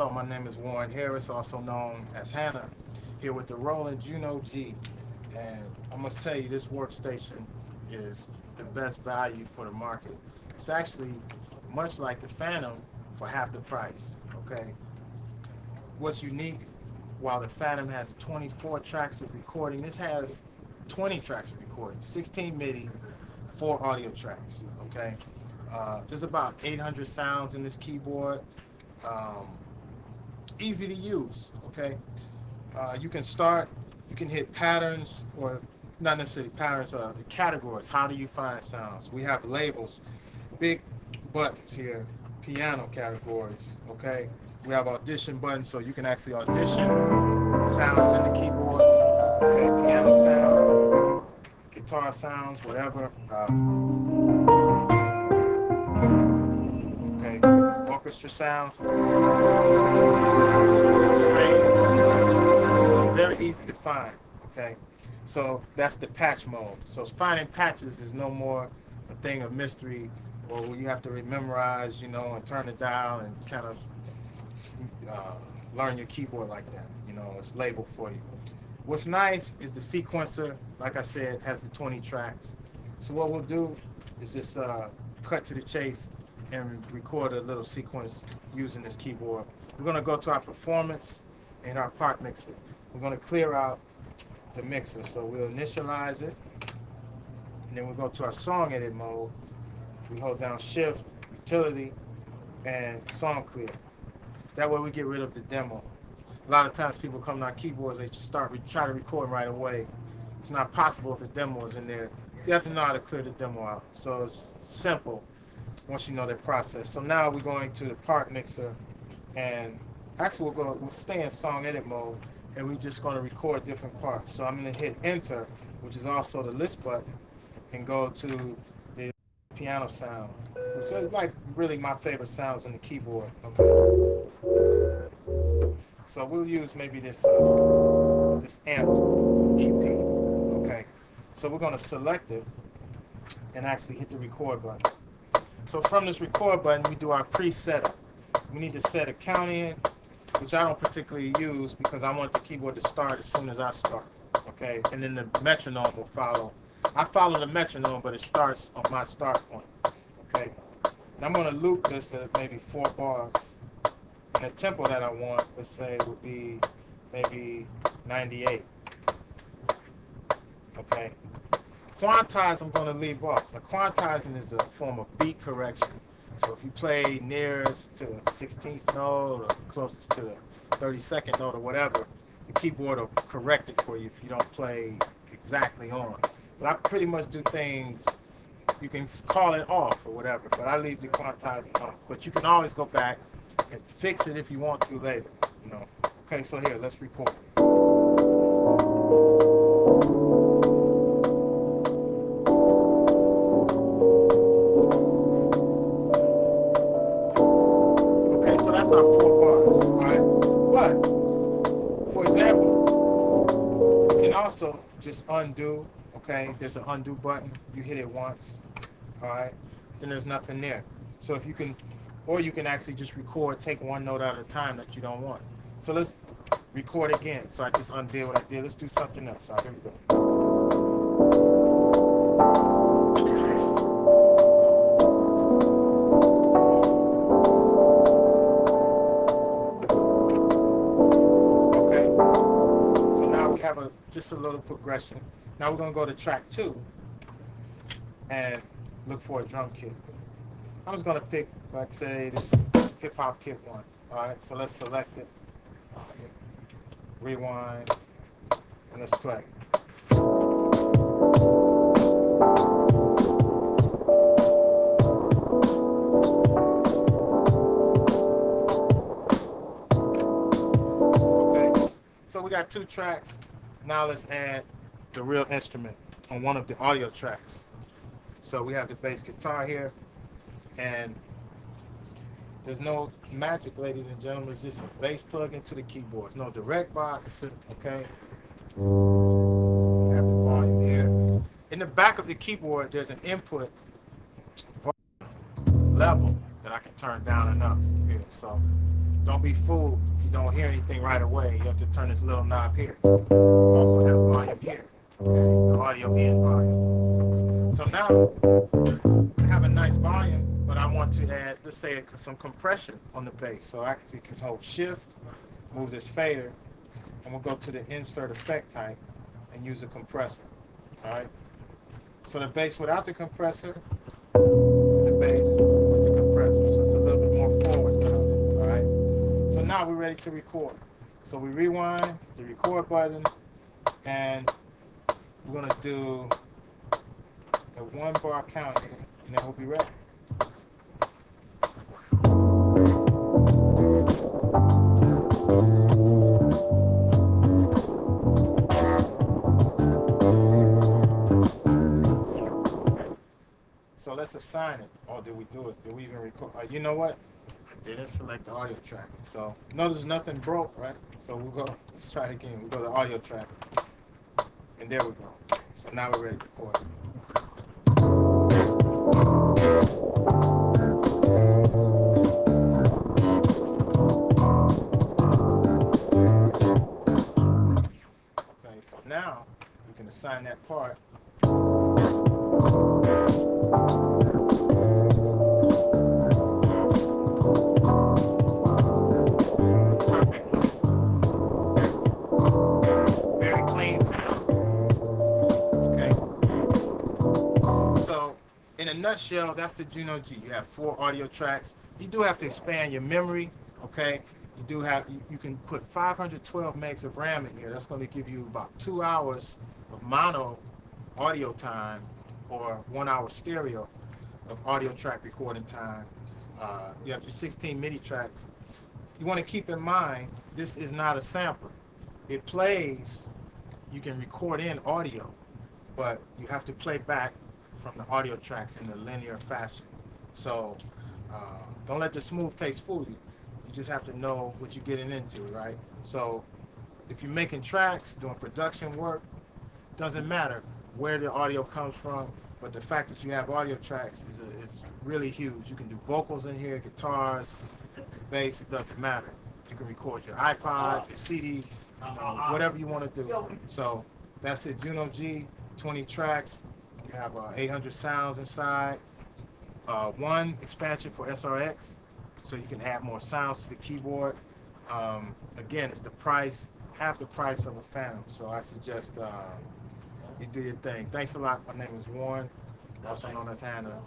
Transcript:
Hello, my name is Warren Harris, also known as Hannah, here with the Roland Juno-G. And I must tell you, this workstation is the best value for the market. It's actually much like the Phantom for half the price, okay? What's unique, while the Phantom has 24 tracks of recording, this has 20 tracks of recording, 16 MIDI, 4 audio tracks, okay? There's about 800 sounds in this keyboard. Um, Easy to use, okay? You can hit patterns, or not necessarily patterns, the categories. How do you find sounds? We have labels, big buttons here, piano categories, okay? We have audition buttons, so you can actually audition sounds in the keyboard, okay? Piano sound, guitar sounds, whatever. Okay, orchestra sounds, strings, very easy to find, okay? So that's the patch mode. So finding patches is no more a thing of mystery, or where you have to memorize, and turn the dial and kind of learn your keyboard like that. It's labeled for you. What's nice is the sequencer, like I said, has the 20 tracks. So what we'll do is just cut to the chase and record a little sequence using this keyboard. We're going to go to our performance and our part mixer. We're going to clear out the mixer. So we'll initialize it, and then we'll go to our song edit mode. We hold down shift, utility, and song clear. That way we get rid of the demo. A lot of times people come to our keyboards, they try to record right away. It's not possible if the demo is in there. So you have to know how to clear the demo out. So it's simple once you know that process. So now we're going to the part mixer, and actually we'll stay in song edit mode, and we're just going to record different parts. So I'm going to hit enter, which is also the list button, and go to the piano sound, which is like really my favorite sounds on the keyboard. Okay. So we'll use maybe this amp EP. Okay. So we're going to select it and actually hit the record button. So from this record button, we do our pre-setup. We need to set a count in, which I don't particularly use because I want the keyboard to start as soon as I start. Okay. And then the metronome will follow. I follow the metronome, but it starts on my start point. Okay. And I'm going to loop this at maybe 4 bars. And the tempo that I want, let's say, would be maybe 98. Okay. Quantize, I'm going to leave off. Now, quantizing is a form of beat correction. So if you play nearest to the 16th note or closest to the 32nd note or whatever, the keyboard will correct it for you if you don't play exactly on. But I pretty much do things, you can call it off or whatever, but I leave the quantizing off. But you can always go back and fix it if you want to later. Okay, so here, let's record. Okay, so that's our 4 bars, all right? But, for example, you can also just undo, okay? There's an undo button. You hit it once, all right? Then there's nothing there. So if you can, or you can actually just record, take one note at a time that you don't want. So let's record again. So I just undid what I did. Let's do something else. All right, here we go. Okay. So now we have just a little progression. Now we're going to go to track 2 and look for a drum kit. I'm just going to pick, like, say, this hip-hop kit one. All right, so let's select it. Rewind, and let's play. Okay, so we got 2 tracks. Now let's add the real instrument on one of the audio tracks. So we have the bass guitar here, and there's no magic, ladies and gentlemen. It's just a bass plug into the keyboard. It's no direct box, okay? We have the volume here. In the back of the keyboard, there's an input level that that I can turn down enough here. So don't be fooled if you don't hear anything right away. You have to turn this little knob here. Also have volume here, okay? The audio in volume. So now I have a nice volume, but I want to add, let's say, some compression on the bass. So I actually can hold shift, move this fader, and we'll go to the insert effect type and use a compressor. All right. So the bass without the compressor, and the bass with the compressor. So it's a little bit more forward sounding. All right. So now we're ready to record. So we rewind the record button, and we're gonna do a 1 bar count here, and then we'll be ready. So let's assign it. Or did we do it? Did we even record? You know what? I didn't select the audio track. So notice nothing broke, right? So we'll go, let's try it again. We'll go to audio track. And there we go. So now we're ready to record. Okay, so now we can assign that part. In a nutshell, that's the Juno-G. You have 4 audio tracks. You do have to expand your memory, okay? You do have, you can put 512 megs of RAM in here. That's going to give you about 2 hours of mono audio time or 1 hour stereo of audio track recording time. You have your 16 MIDI tracks. You want to keep in mind, this is not a sampler. It plays, you can record in audio, but you have to play back from the audio tracks in a linear fashion. So don't let the smooth taste fool you. You just have to know what you're getting into, right? So if you're making tracks, doing production work, doesn't matter where the audio comes from, but the fact that you have audio tracks is really huge. You can do vocals in here, guitars, bass, it doesn't matter. You can record your iPod, your CD, you know, whatever you want to do. So that's it, Juno-G, 20 tracks. You have 800 sounds inside, 1 expansion for SRX, so you can add more sounds to the keyboard. Again, it's the price, half the price of a Phantom, so I suggest you do your thing. Thanks a lot. My name is Warren, also known as Hannah.